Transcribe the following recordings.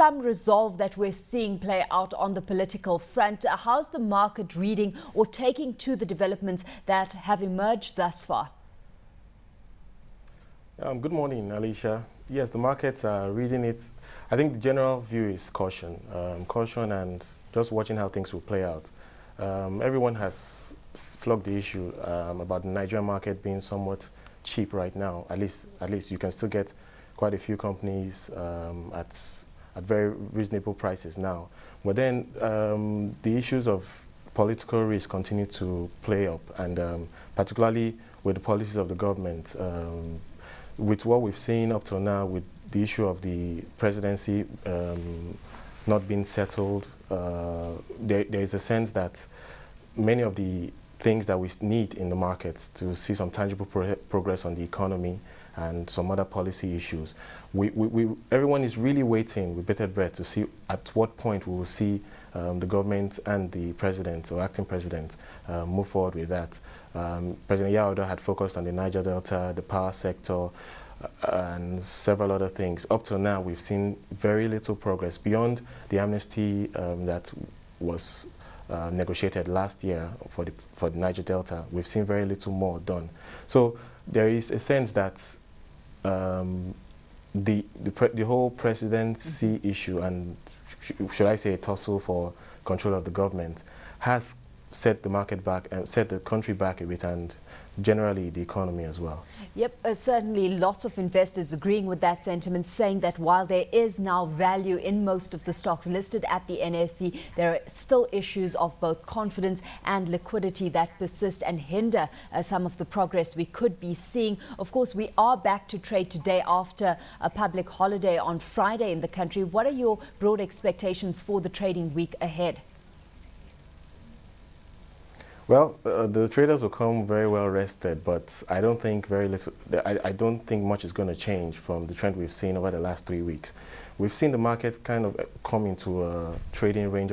some resolve that we're seeing play out on the political front. How's the market reading or taking to the developments that have emerged thus far? Good morning, Alishia. Yes, the markets are reading it. I think the general view is caution. Caution and just watching how things will play out. Everyone has flogged the issue about the Nigerian market being somewhat cheap right now. At least you can still get quite a few companies at very reasonable prices now. But then the issues of political risk continue to play up, and particularly with the policies of the government. With what we've seen up till now, with the issue of the presidency not being settled, there is a sense that many of the things that we need in the market to see some tangible progress on the economy and some other policy issues, everyone is really waiting with bated breath to see at what point we will see the government and the president or acting president move forward with that. President YarAdua had focused on the Niger Delta, the power sector, and several other things. Up till now, we've seen very little progress beyond the amnesty that was negotiated last year for the Niger Delta. We've seen very little more done. So there is a sense that the whole presidency issue, and should I say a tussle for control of the government, has set the market back and set the country back a bit, and generally the economy as well. Yep, certainly lots of investors agreeing with that sentiment, saying that while there is now value in most of the stocks listed at the NSE, there are still issues of both confidence and liquidity that persist and hinder some of the progress we could be seeing. Of course, we are back to trade today after a public holiday on Friday in the country. What are your broad expectations for the trading week ahead? Well, the traders will come very well rested, but I don't think I don't think much is going to change from the trend we've seen over the last 3 weeks. We've seen the market kind of come into a trading range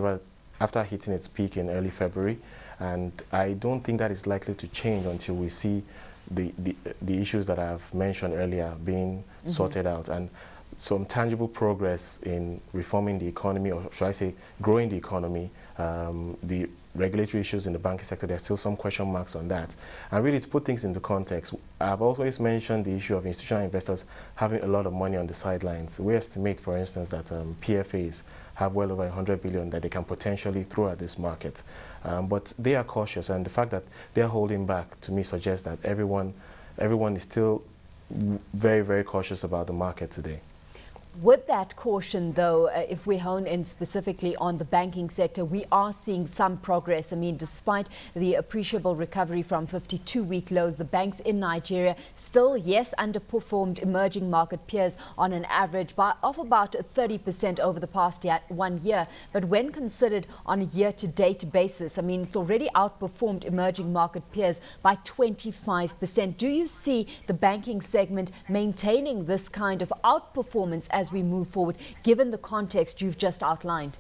after hitting its peak in early February, and I don't think that is likely to change until we see the issues that I've mentioned earlier being sorted out, and some tangible progress in reforming the economy, or should I say growing the economy. The regulatory issues in the banking sector, there's still some question marks on that. And really, to put things into context, I've always mentioned the issue of institutional investors having a lot of money on the sidelines. We estimate, for instance, that PFAs have well over 100 billion that they can potentially throw at this market. But they are cautious, and the fact that they're holding back, to me, suggests that everyone is still very, very cautious about the market today. With that caution, though, if we hone in specifically on the banking sector, we are seeing some progress. I mean, despite the appreciable recovery from 52-week lows, the banks in Nigeria still, yes, underperformed emerging market peers on an average of about 30% over the past 1 year. But when considered on a year-to-date basis, I mean, it's already outperformed emerging market peers by 25%. Do you see the banking segment maintaining this kind of outperformance as we move forward, given the context you've just outlined?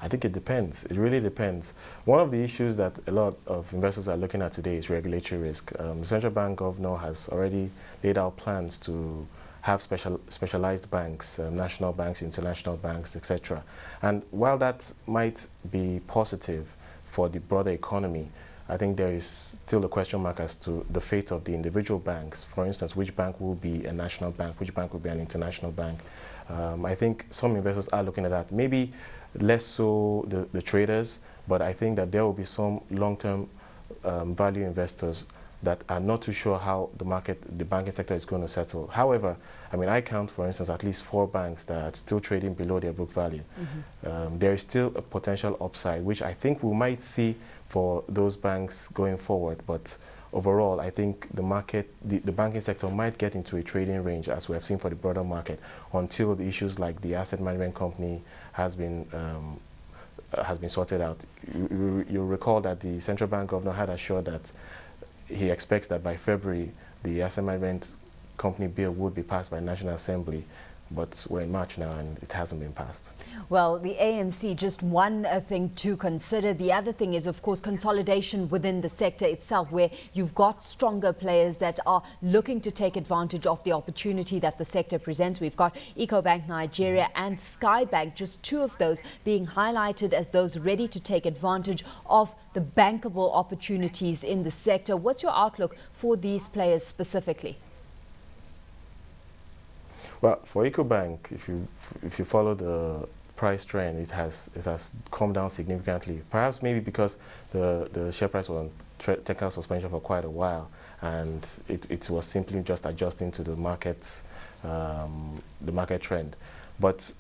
I think it depends. It really depends. One of the issues that a lot of investors are looking at today is regulatory risk. The central bank governor has already laid out plans to have specialized banks, national banks, international banks, etc. And while that might be positive for the broader economy, I think there is still a question mark as to the fate of the individual banks. For instance, which bank will be a national bank, which bank will be an international bank. I think some investors are looking at that. Maybe less so the traders, but I think that there will be some long-term value investors that are not too sure how the banking sector is going to settle. However, I mean, I count, for instance, at least 4 banks that are still trading below their book value. There is still a potential upside, which I think we might see for those banks going forward. But overall, I think the banking sector might get into a trading range, as we have seen for the broader market, until the issues like the asset management company has been sorted out. You'll recall that the central bank governor had assured that he expects that by February, the asset management company bill would be passed by National Assembly. but we're in March now and it hasn't been passed. Well, the AMC, just one thing to consider. The other thing is, of course, consolidation within the sector itself, where you've got stronger players that are looking to take advantage of the opportunity that the sector presents. We've got Ecobank Nigeria and Skye Bank, just two of those being highlighted as those ready to take advantage of the bankable opportunities in the sector. What's your outlook for these players specifically? Well, for Ecobank, if you follow the price trend, it has come down significantly. Perhaps maybe because the share price was on technical suspension for quite a while, and it was simply just adjusting to the market trend. But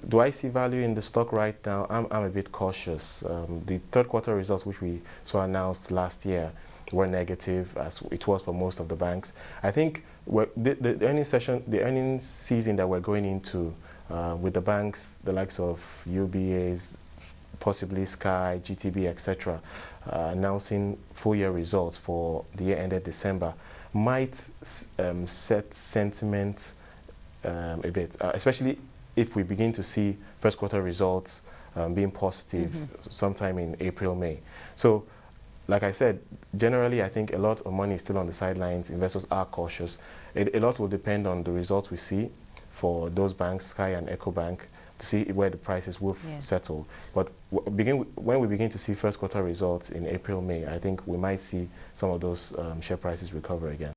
do I see value in the stock right now? I'm a bit cautious. The third quarter results, which we saw announced last year, were negative, as it was for most of the banks. I think the earnings season that we're going into with the banks, the likes of UBAs, possibly Sky, GTB, etc., announcing full-year results for the year ended December, might set sentiment a bit, especially if we begin to see first quarter results being positive sometime in April, May. So, like I said, generally I think a lot of money is still on the sidelines. Investors are cautious. A lot will depend on the results we see for those banks, Sky and Ecobank, to see where the prices will settle. But when we begin to see first quarter results in April, May, I think we might see some of those share prices recover again.